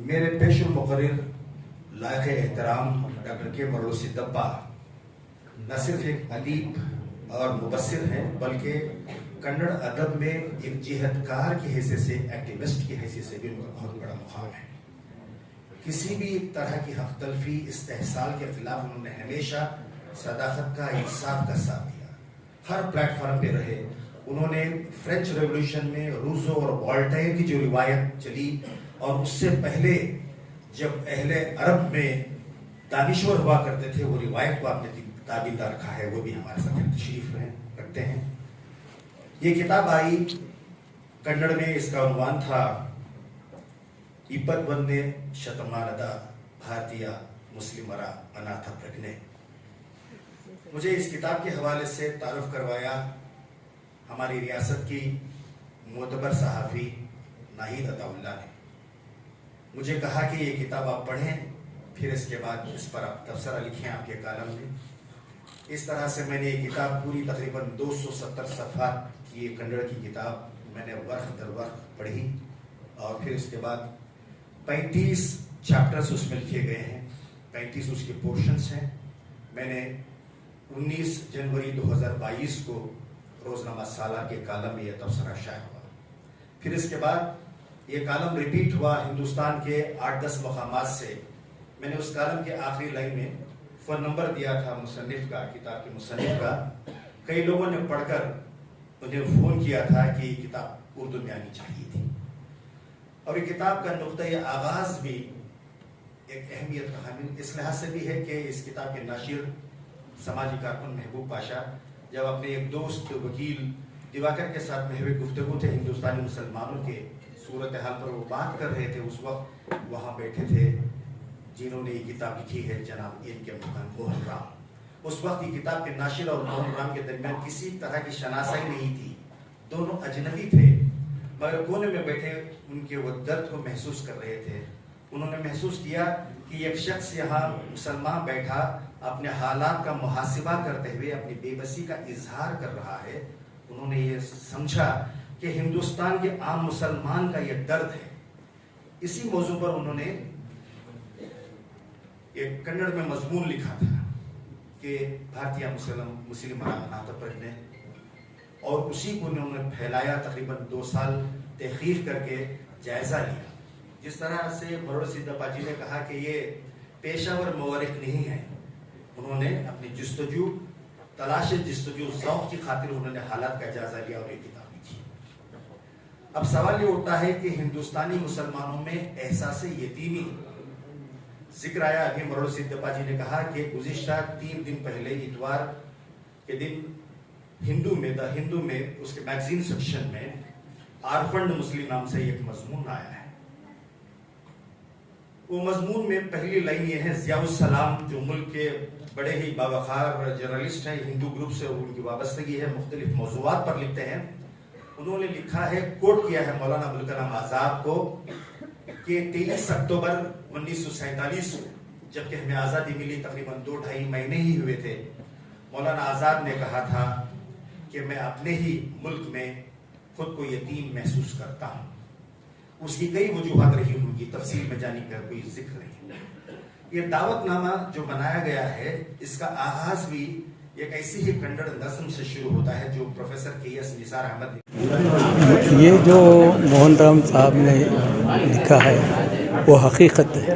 میرے پیش مقرر لائق احترام ڈاکٹر کے مرلو سدپا نہ صرف ایک ادیب اور مبصر ہیں بلکہ کنڑ ادب میں ایک جہدکار کی حیثیت سے، ایکٹیوسٹ کی حیثیت سے بھی ان کا بہت بڑا مقام ہے. کسی بھی طرح کی حق تلفی، استحصال کے خلاف انہوں نے ہمیشہ صداقت کا، انصاف کا ساتھ دیا. ہر پلیٹ فارم پہ رہے. انہوں نے فرینچ ریولوشن میں روزو اور والٹائر کی جو روایت چلی اور اس سے پہلے جب اہل عرب میں دانشور ہوا کرتے تھے، وہ روایت کو آپ نے تعبیدہ رکھا ہے، وہ بھی ہمارے ساتھ تشریف رکھتے ہیں. یہ کتاب آئی کنڑ میں، اس کا عنوان تھا ಇಪ್ಪತ್ತು ಒಂದನೇ ಶತಮಾನದ ಭಾರತೀಯ ಮುಸ್ಲಿಮರ ಅನಾಥ ಪ್ರಜ್ಞೆ. مجھے اس کتاب کے حوالے سے تعارف کروایا ہماری ریاست کی معتبر صحافی ناہید عطا اللہ نے. مجھے کہا کہ یہ کتاب آپ پڑھیں، پھر اس کے بعد اس پر آپ تبصرہ لکھیں آپ کے کالم میں. اس طرح سے میں نے یہ کتاب پوری تقریباً 270 صفحات کی یہ کنڑ کی کتاب میں نے ورق در ورق پڑھی، اور پھر اس کے بعد 35 چیپٹرز اس میں لکھے گئے ہیں، 35 اس کے پورشنز ہیں. میں نے 19 جنوری 2022 کو روزنامہ سالار کے کالم میں یہ تبصرہ شائع ہوا. پھر اس کے بعد یہ کالم ریپیٹ ہوا ہندوستان کے 8-10 مقامات سے. میں نے اس کالم کے آخری لائن میں فون نمبر دیا تھا مصنف کا، کتاب کے مصنف کا. کئی لوگوں نے پڑھ کر مجھے فون کیا تھا کہ یہ کتاب اردو میں آنی چاہیے تھی. اور یہ کتاب کا نقطۂ آغاز بھی ایک اہمیت کا حامل اس لحاظ سے بھی ہے کہ اس کتاب کے ناشر سماجی کارکن محبوب پاشا جب اپنے ایک دوست وکیل دیواکر کے ساتھ محو گفتگو تھے ہندوستانی مسلمانوں کے صورتحال پر وہ بات کر رہے تھے، اس وقت وہاں بیٹھے تھے جنہوں نے یہ کتاب لکھی ہے، جناب ان کے موہن رام. اس وقت یہ کتاب کے ناشر اور موہن رام کے درمیان کسی طرح کی شناسائی نہیں تھی، دونوں اجنبی تھے، مگر کونے میں بیٹھے ان کے وہ درد کو محسوس کر رہے تھے. انہوں نے محسوس کیا کہ ایک شخص یہاں مسلمان بیٹھا اپنے حالات کا محاسبہ کرتے ہوئے اپنی بے بسی کا اظہار کر رہا ہے. انہوں نے یہ سمجھا کہ ہندوستان کے عام مسلمان کا یہ درد ہے. اسی موضوع پر انہوں نے ایک کنڑ میں مضمون لکھا تھا کہ بھارتیہ مسلم اناتا پرجنے، اور اسی کو انہوں نے پھیلایا. تقریباً 2 سال تحقیق کر کے جائزہ لیا. جس طرح سے مرلو سدپا جی نے کہا کہ یہ پیشہ ور مورخ نہیں ہے، انہوں نے اپنی تلاش جستجو ذوق کی خاطر انہوں نے حالات کا جائزہ لیا اور یہ کتاب لکھی. اب سوال یہ اٹھتا ہے کہ ہندوستانی مسلمانوں میں احساس یتیمی ذکر آیا. ابھی مرلو سدپا جی نے کہا کہ گزشتہ 3 دن پہلے اتوار کے دن ہندو میں اس کے میگزین سیکشن میں آرفنڈ مسلم نام سے ایک مضمون آیا ہے. وہ مضمون میں پہلی لائن یہ ہے، ضیاء السلام جو ملک کے بڑے ہی باوقار جرنلسٹ ہیں، ہندو گروپ سے ان کی وابستگی ہے، مختلف موضوعات پر لکھتے ہیں. انہوں نے لکھا ہے، کوٹ کیا ہے مولانا ابوالکلام آزاد کو کہ 23 اکتوبر 1947 کو جبکہ ہمیں آزادی ملی تقریباً 2-2.5 مہینے ہی ہوئے تھے، مولانا آزاد نے کہا تھا کہ میں اپنے ہی ملک میں خود کو یتیم محسوس کرتا ہوں. اس کی کئی وجوہات رہی، ان کی تفصیل میں جانے کا کوئی ذکر نہیں. یہ دعوت نامہ جو بنایا گیا ہے، اس کا آغاز بھی ایک ایسی ہی کنڑ نظم سے شروع ہوتا ہے جو پروفیسر کے ایس نثار احمد نے. یہ جو موہن رام صاحب نے لکھا ہے وہ حقیقت ہے.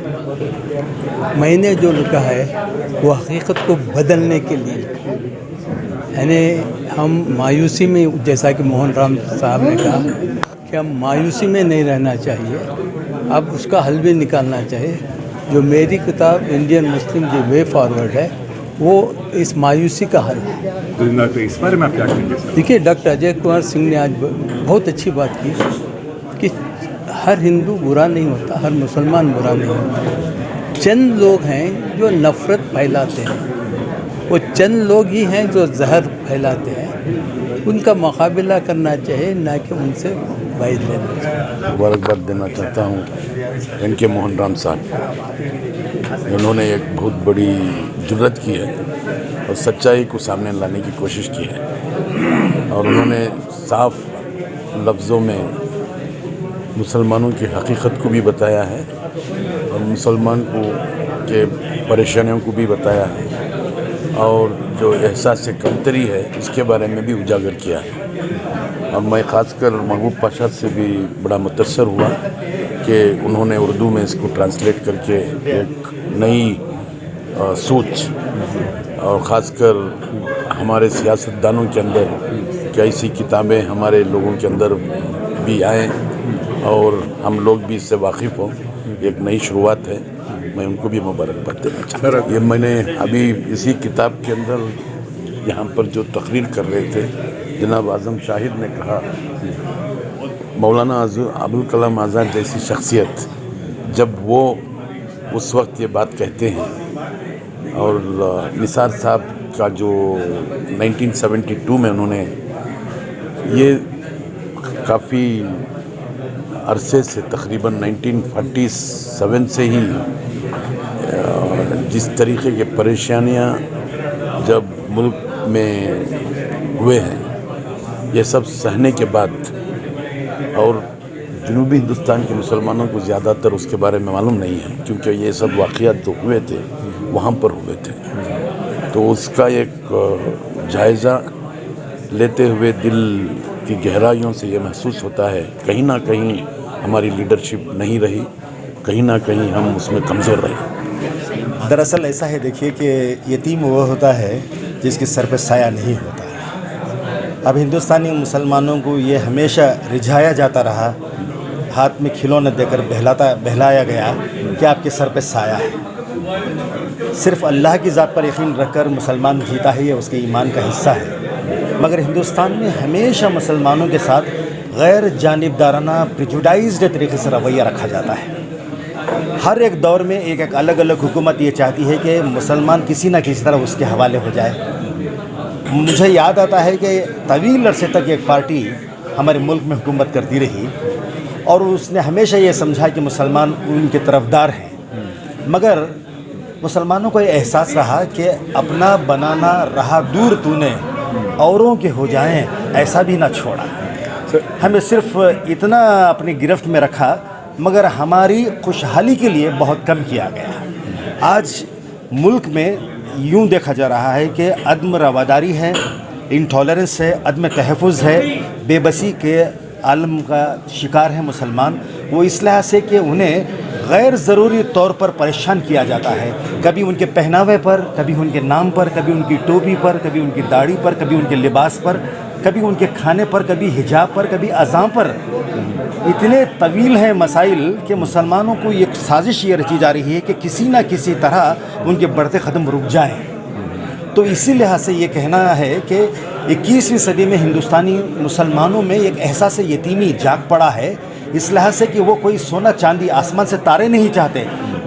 میں نے جو لکھا ہے وہ حقیقت کو بدلنے کے لیے لکھا ہے. یعنی ہم مایوسی میں، جیسا کہ موہن رام صاحب نے کہا کہ ہم مایوسی میں نہیں رہنا چاہیے، اب اس کا حل بھی نکالنا چاہیے. جو میری کتاب انڈین مسلم دی وے فارورڈ ہے وہ اس مایوسی کا حل ہے. اس بارے میں آپ کیا کہیں گے؟ دیکھیے، ڈاکٹر اجے کمار سنگھ نے آج بہت اچھی بات کی کہ ہر ہندو برا نہیں ہوتا، ہر مسلمان برا نہیں ہوتا. چند لوگ ہیں جو نفرت پھیلاتے ہیں، وہ چند لوگ ہی ہیں جو زہر پھیلاتے ہیں. ان کا مقابلہ کرنا چاہیے، نہ کہ ان سے باعث لینا چاہیے. مبارکباد دینا چاہتا ہوں ان کے موہن رام صاحب. انہوں نے ایک بہت بڑی جرت کی ہے اور سچائی کو سامنے لانے کی کوشش کی ہے، اور انہوں نے صاف لفظوں میں مسلمانوں کی حقیقت کو بھی بتایا ہے اور مسلمان کو کے پریشانیوں کو بھی بتایا ہے، اور جو احساس کمتری ہے اس کے بارے میں بھی اجاگر کیا ہے. اور میں خاص کر محبوب پاشا سے بھی بڑا متاثر ہوا کہ انہوں نے اردو میں اس کو ٹرانسلیٹ کر کے ایک نئی سوچ، اور خاص کر ہمارے سیاستدانوں کے اندر کہ ایسی کتابیں ہمارے لوگوں کے اندر بھی آئیں اور ہم لوگ بھی اس سے واقف ہوں، ایک نئی شروعات ہے. میں ان کو بھی مبارکباد دینا چاہتا ہوں. یہ میں نے ابھی اسی کتاب کے اندر یہاں پر جو تقریر کر رہے تھے، جناب اعظم شاہد نے کہا مولانا ابوالکلام آزاد جیسی شخصیت جب وہ اس وقت یہ بات کہتے ہیں، اور نثار صاحب کا جو 1972 میں انہوں نے یہ کافی عرصے سے تقریباً 1947 سے ہی جس طریقے کے پریشانیاں جب ملک میں ہوئے ہیں، یہ سب سہنے کے بعد، اور جنوبی ہندوستان کے مسلمانوں کو زیادہ تر اس کے بارے میں معلوم نہیں ہے کیونکہ یہ سب واقعات جو ہوئے تھے وہاں پر ہوئے تھے، تو اس کا ایک جائزہ لیتے ہوئے دل کی گہرائیوں سے یہ محسوس ہوتا ہے کہیں نہ کہیں ہماری لیڈرشپ نہیں رہی، کہیں نہ کہیں ہم اس میں کمزور رہے. دراصل ایسا ہے، دیکھیے کہ یتیم وہ ہوتا ہے جس کے سر پہ سایہ نہیں ہوتا. اب ہندوستانی مسلمانوں کو یہ ہمیشہ رجھایا جاتا رہا، ہاتھ میں کھلونے دے کر بہلایا گیا کہ آپ کے سر پہ سایہ ہے. صرف اللہ کی ذات پر یقین رکھ کر مسلمان جیتا ہے، یہ اس کے ایمان کا حصہ ہے. مگر ہندوستان میں ہمیشہ مسلمانوں کے ساتھ غیر جانبدارانہ پریجوڈائزڈ طریقے سے رویہ رکھا جاتا ہے. ہر ایک دور میں ایک الگ الگ حکومت یہ چاہتی ہے کہ مسلمان کسی نہ کسی طرح اس کے حوالے ہو جائے. مجھے یاد آتا ہے کہ طویل عرصے تک ایک پارٹی ہمارے ملک میں حکومت کرتی رہی اور اس نے ہمیشہ یہ سمجھا کہ مسلمان ان کے طرفدار ہیں، مگر مسلمانوں کو یہ احساس رہا کہ اپنا بنانا رہا دور تو نے، اوروں کے ہو جائیں ایسا بھی نہ چھوڑا. ہمیں صرف اتنا اپنی گرفت میں رکھا مگر ہماری خوشحالی کے لیے بہت کم کیا گیا. آج ملک میں یوں دیکھا جا رہا ہے کہ عدم رواداری ہے، انٹالرنس ہے، عدم تحفظ ہے، بے بسی کے عالم کا شکار ہے مسلمان. وہ اس لحاظ سے کہ انہیں غیر ضروری طور پر پریشان کیا جاتا ہے، کبھی ان کے پہناوے پر، کبھی ان کے نام پر، کبھی ان کی ٹوپی پر، کبھی ان کی داڑھی پر، کبھی ان کے لباس پر، کبھی ان کے کھانے پر، کبھی حجاب پر، کبھی اذان پر. اتنے طویل ہیں مسائل کہ مسلمانوں کو ایک سازش یہ رچی جا رہی ہے کہ کسی نہ کسی طرح ان کے بڑھتے قدم رک جائیں. تو اسی لحاظ سے یہ کہنا ہے کہ 21ویں صدی میں ہندوستانی مسلمانوں میں ایک احساس یتیمی جاگ پڑا ہے، اس لحاظ سے کہ وہ کوئی سونا چاندی آسمان سے تارے نہیں چاہتے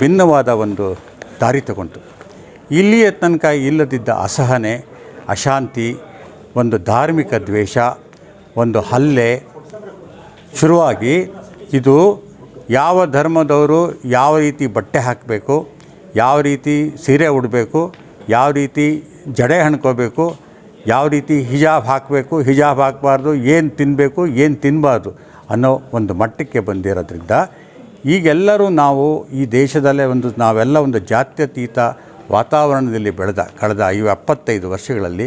ಭಿನ್ನವಾದ ಒಂದು ದಾರಿ ತಗೊಂಡು ಇಲ್ಲಿಯ ತನಕ ಇಲ್ಲದಿದ್ದ ಅಸಹನೆ, ಅಶಾಂತಿ, ಒಂದು ಧಾರ್ಮಿಕ ದ್ವೇಷ, ಒಂದು ಹಲ್ಲೆ ಶುರುವಾಗಿ ಇದು ಯಾವ ಧರ್ಮದವರು ಯಾವ ರೀತಿ ಬಟ್ಟೆ ಹಾಕಬೇಕು, ಯಾವ ರೀತಿ ಸೀರೆ ಉಡಬೇಕು, ಯಾವ ರೀತಿ ಜಡೆ ಹಣ್ಕೋಬೇಕು, ಯಾವ ರೀತಿ ಹಿಜಾಬ್ ಹಾಕಬೇಕು, ಹಿಜಾಬ್ ಹಾಕಬಾರ್ದು, ಏನು ತಿನ್ನಬೇಕು, ಏನು ತಿನ್ನಬಾರ್ದು ಅನ್ನೋ ಒಂದು ಮಟ್ಟಕ್ಕೆ ಬಂದಿರೋದ್ರಿಂದ ಈಗೆಲ್ಲರೂ ನಾವು ಈ ದೇಶದಲ್ಲೇ ನಾವೆಲ್ಲ ಒಂದು ಜಾತ್ಯತೀತ ವಾತಾವರಣದಲ್ಲಿ ಕಳೆದ 75 ವರ್ಷಗಳಲ್ಲಿ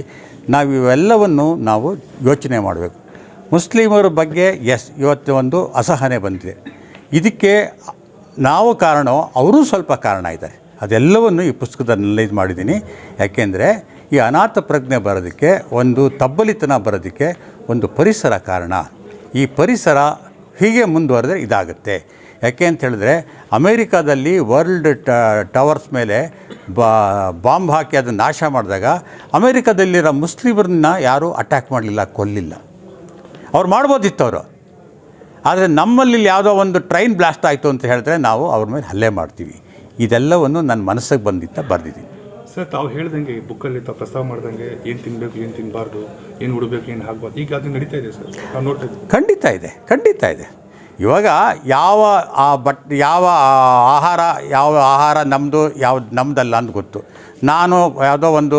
ನಾವು ಇವೆಲ್ಲವನ್ನು ನಾವು ಯೋಚನೆ ಮಾಡಬೇಕು. ಮುಸ್ಲಿಮರ ಬಗ್ಗೆ ಇವತ್ತು ಒಂದು ಅಸಹನೆ ಬಂದಿದೆ. ಇದಕ್ಕೆ ನಾವು ಕಾರಣವೋ ಅವರೂ ಸ್ವಲ್ಪ ಕಾರಣ ಇದ್ದಾರೆ. ಅದೆಲ್ಲವನ್ನು ಈ ಪುಸ್ತಕದಲ್ಲಿ ಅನಲೈಸ್ ಮಾಡಿದ್ದೀನಿ. ಯಾಕೆಂದರೆ ಈ ಅನಾಥ ಪ್ರಜ್ಞೆ ಬರೋದಕ್ಕೆ, ಒಂದು ತಬ್ಬಲಿತನ ಬರೋದಕ್ಕೆ ಒಂದು ಪರಿಸರ ಕಾರಣ. ಈ ಪರಿಸರ ಹೀಗೆ ಮುಂದುವರೆದ್ರೆ ಇದಾಗುತ್ತೆ. ಯಾಕೆ ಅಂತ ಹೇಳಿದ್ರೆ ಅಮೇರಿಕಾದಲ್ಲಿ ವರ್ಲ್ಡ್ ಟವರ್ಸ್ ಮೇಲೆ ಬಾಂಬ್ ಹಾಕಿ ಅದನ್ನು ನಾಶ ಮಾಡಿದಾಗ ಅಮೇರಿಕಾದಲ್ಲಿರೋ ಮುಸ್ಲಿಮರನ್ನ ಯಾರೂ ಅಟ್ಯಾಕ್ ಮಾಡಲಿಲ್ಲ, ಕೊಲ್ಲಿಲ್ಲ. ಅವ್ರು ಮಾಡ್ಬೋದಿತ್ತು ಅವರು. ಆದರೆ ನಮ್ಮಲ್ಲಿ ಯಾವುದೋ ಒಂದು ಟ್ರೈನ್ ಬ್ಲಾಸ್ಟ್ ಆಯಿತು ಅಂತ ಹೇಳಿದ್ರೆ ನಾವು ಅವ್ರ ಮೇಲೆ ಹಲ್ಲೆ ಮಾಡ್ತೀವಿ. ಇದೆಲ್ಲವನ್ನು ನನ್ನ ಮನಸ್ಸಿಗೆ ಬರೆದಿದ್ದೀನಿ. ಸರ್, ತಾವು ಹೇಳ್ದಂಗೆ ಬುಕ್ಕಲ್ಲಿ ತಾವು ಪ್ರಸ್ತಾವ ಮಾಡ್ದಂಗೆ ಏನು ತಿನ್ನಬೇಕು, ಏನು ತಿನ್ನಬಾರ್ದು, ಏನು ಉಡಬೇಕು, ಏನು ಹಾಕಬಾರ್ದು, ಈಗ ಅದು ನಡೀತಾ ಇದೆ ಸರ್, ನಾವು ನೋಡ್ತಾ ಇದ್ದೀವಿ. ಖಂಡಿತ ಇದೆ. ಇವಾಗ ಯಾವ ಆಹಾರ ನಮ್ಮದು, ಯಾವ್ದು ನಮ್ಮದಲ್ಲ ಅಂತ ಗೊತ್ತು. ನಾನು ಯಾವುದೋ ಒಂದು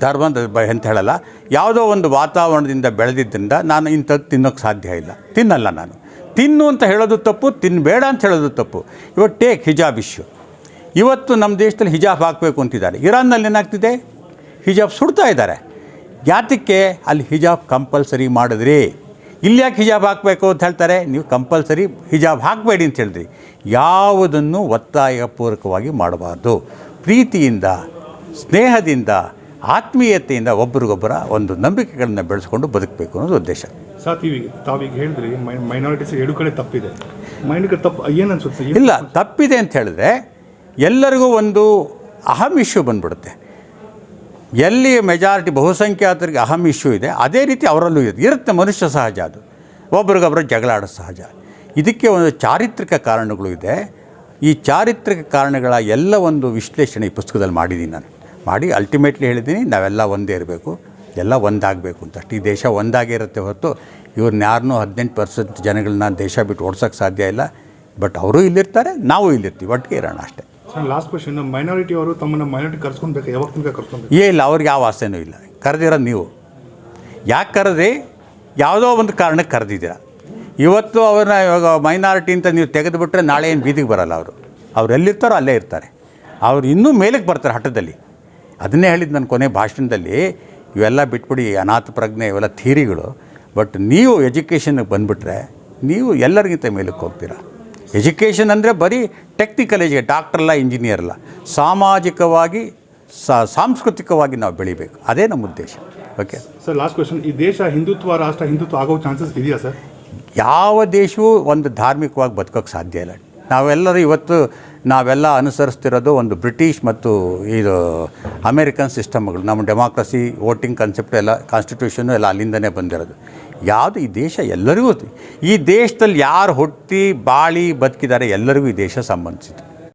ಧರ್ಮದ ಅಂತ ಹೇಳಲ್ಲ, ಯಾವುದೋ ಒಂದು ವಾತಾವರಣದಿಂದ ಬೆಳೆದಿದ್ದರಿಂದ ನಾನು ಇಂಥದ್ದು ತಿನ್ನೋಕ್ಕೆ ಸಾಧ್ಯ ಇಲ್ಲ, ತಿನ್ನಲ್ಲ. ನಾನು ತಿನ್ನು ಅಂತ ಹೇಳೋದು ತಪ್ಪು, ತಿನ್ನಬೇಡ ಅಂತ ಹೇಳೋದು ತಪ್ಪು. ಇವಾಗ ಟೇಕ್ ಹಿಜಾಬ್ ಇಶ್ಯೂ. ಇವತ್ತು ನಮ್ಮ ದೇಶದಲ್ಲಿ ಹಿಜಾಬ್ ಹಾಕಬೇಕು ಅಂತಿದ್ದಾರೆ. ಇರಾನ್ನಲ್ಲಿ ಏನಾಗ್ತಿದೆ, ಹಿಜಾಬ್ ಸುಡ್ತಾ ಇದ್ದಾರೆ. ಯಾತಕ್ಕೆ? ಅಲ್ಲಿ ಹಿಜಾಬ್ ಕಂಪಲ್ಸರಿ ಮಾಡಿದ್ರಿ. ಇಲ್ಲಿ ಯಾಕೆ ಹಿಜಾಬ್ ಹಾಕಬೇಕು ಅಂತ ಹೇಳ್ತಾರೆ? ನೀವು ಕಂಪಲ್ಸರಿ ಹಿಜಾಬ್ ಹಾಕಬೇಡಿ ಅಂತ ಹೇಳಿದ್ರಿ. ಯಾವುದನ್ನು ಒತ್ತಾಯಪೂರ್ವಕವಾಗಿ ಮಾಡಬಾರ್ದು. ಪ್ರೀತಿಯಿಂದ, ಸ್ನೇಹದಿಂದ, ಆತ್ಮೀಯತೆಯಿಂದ ಒಬ್ಬರಿಗೊಬ್ಬರ ಒಂದು ನಂಬಿಕೆಗಳನ್ನು ಬೆಳೆಸ್ಕೊಂಡು ಬದುಕಬೇಕು ಅನ್ನೋದು ಉದ್ದೇಶ. ತಾವೀಗ ಹೇಳಿದ್ರಿ ಮೈನಾರಿಟೀಸ್ ಎರಡು ಕಡೆ ತಪ್ಪಿದೆ. ಮೈನಾರಿಟಿ ತಪ್ಪು ಏನು ಅನ್ಸುತ್ತೆ? ಇಲ್ಲ, ತಪ್ಪಿದೆ ಅಂತ ಹೇಳಿದ್ರೆ ಎಲ್ಲರಿಗೂ ಒಂದು ಅಹಂ ಇಶ್ಯೂ ಬಂದ್ಬಿಡುತ್ತೆ. ಎಲ್ಲಿ ಮೆಜಾರಿಟಿ ಬಹುಸಂಖ್ಯಾತರಿಗೆ ಅಹಂ ಇಶ್ಯೂ ಇದೆ ಅದೇ ರೀತಿ ಅವರಲ್ಲೂ ಇರುತ್ತೆ. ಮನುಷ್ಯ ಸಹಜ, ಅದು ಒಬ್ರಿಗೊಬ್ಬರು ಜಗಳ ಆಡೋದು ಸಹಜ. ಇದಕ್ಕೆ ಒಂದು ಚಾರಿತ್ರಿಕ ಕಾರಣಗಳು ಇದೆ. ಈ ಚಾರಿತ್ರಿಕ ಕಾರಣಗಳ ಎಲ್ಲ ಒಂದು ವಿಶ್ಲೇಷಣೆ ಈ ಪುಸ್ತಕದಲ್ಲಿ ಮಾಡಿದ್ದೀನಿ ನಾನು. ಮಾಡಿ ಅಲ್ಟಿಮೇಟ್ಲಿ ಹೇಳಿದ್ದೀನಿ, ನಾವೆಲ್ಲ ಒಂದೇ ಇರಬೇಕು, ಎಲ್ಲ ಒಂದಾಗಬೇಕು ಅಂತ. ಈ ದೇಶ ಒಂದಾಗೇ ಇರುತ್ತೆ ಹೊರತು ಇವ್ರನ್ನ ಯಾರನ್ನೂ 18% ಜನಗಳನ್ನ ದೇಶ ಬಿಟ್ಟು ಓಡ್ಸೋಕ್ಕೆ ಸಾಧ್ಯ ಇಲ್ಲ. ಬಟ್ ಅವರು ಇಲ್ಲಿರ್ತಾರೆ, ನಾವು ಇಲ್ಲಿರ್ತೀವಿ, ಒಟ್ಟಿಗೆ ಇರೋಣ ಅಷ್ಟೇ. ಸರ್, ಲಾಸ್ಟ್ ಕ್ವಶನ್, ಮೈನಾರಿಟಿ ಅವರು ತಮ್ಮನ್ನು ಮೈನಾರಿಟಿ ಕರ್ಸ್ಕೊಳ್ಬೇಕು, ಯಾವಾಗ ತನಕ ಕರ್ಸ್ಕೊಳ್ಬೇಕು? ಇಲ್ಲ, ಅವ್ರಿಗೆ ಯಾವ ಆಸೆನೂ ಇಲ್ಲ. ಕರೆದಿರೋದು ನೀವು. ಯಾಕೆ ಕರೆದ್ರಿ? ಯಾವುದೋ ಒಂದು ಕಾರಣಕ್ಕೆ ಕರೆದಿದ್ದೀರ. ಇವತ್ತು ಅವ್ರನ್ನ ಇವಾಗ ಮೈನಾರಿಟಿ ಅಂತ ನೀವು ತೆಗೆದುಬಿಟ್ರೆ ನಾಳೆ ಏನು ಬೀದಿಗೆ ಬರೋಲ್ಲ. ಅವ್ರು ಎಲ್ಲಿರ್ತಾರೋ ಅಲ್ಲೇ ಇರ್ತಾರೆ. ಅವ್ರು ಇನ್ನೂ ಮೇಲಕ್ಕೆ ಬರ್ತಾರೆ ಹಠದಲ್ಲಿ. ಅದನ್ನೇ ಹೇಳಿದ್ದು ನನ್ನ ಕೊನೆ ಭಾಷಣದಲ್ಲಿ, ಇವೆಲ್ಲ ಬಿಟ್ಬಿಡಿ, ಅನಾಥ ಪ್ರಜ್ಞೆ, ಇವೆಲ್ಲ ಥಿಯರಿಗಳು. ಬಟ್ ನೀವು ಎಜುಕೇಷನ್ಗೆ ಬಂದುಬಿಟ್ರೆ ನೀವು ಎಲ್ಲರಿಗಿಂತ ಮೇಲಕ್ಕೆ ಹೋಗ್ತೀರಾ. ಎಜುಕೇಷನ್ ಅಂದರೆ ಬರೀ ಟೆಕ್ನಿಕಲ್ ಡಾಕ್ಟರ್ ಅಲ್ಲ, ಇಂಜಿನಿಯರ್ ಅಲ್ಲ, ಸಾಮಾಜಿಕವಾಗಿ ಸಾಂಸ್ಕೃತಿಕವಾಗಿ ನಾವು ಬೆಳಿಬೇಕು. ಅದೇ ನಮ್ಮ ಉದ್ದೇಶ. ಓಕೆ ಸರ್, ಲಾಸ್ಟ್ ಕ್ವಶನ್, ಈ ದೇಶ ಹಿಂದುತ್ವ ರಾಷ್ಟ್ರ ಹಿಂದುತ್ವ ಆಗೋ ಚಾನ್ಸಸ್ ಇದೆಯಾ ಸರ್? ಯಾವ ದೇಶವೂ ಒಂದು ಧಾರ್ಮಿಕವಾಗಿ ಬದುಕೋಕ್ಕೆ ಸಾಧ್ಯ ಇಲ್ಲ. ನಾವೆಲ್ಲ ಅನುಸರಿಸ್ತಿರೋದು ಒಂದು ಬ್ರಿಟಿಷ್ ಮತ್ತು ಇದು ಅಮೇರಿಕನ್ ಸಿಸ್ಟಮ್ಗಳು. ನಮ್ಮ ಡೆಮಾಕ್ರಸಿ, ವೋಟಿಂಗ್ ಕಾನ್ಸೆಪ್ಟ್ ಎಲ್ಲ, ಕಾನ್ಸ್ಟಿಟ್ಯೂಷನ್ನು ಎಲ್ಲ ಅಲ್ಲಿಂದನೇ ಬಂದಿರೋದು. ಯಾವುದು ಈ ದೇಶ ಎಲ್ಲರಿಗೂ, ಈ ದೇಶದಲ್ಲಿ ಯಾರು ಹುಟ್ಟಿ ಬಾಳಿ ಬದುಕಿದ್ದಾರೆ ಎಲ್ಲರಿಗೂ ಈ ದೇಶ ಸಂಬಂಧಿಸಿದೆ.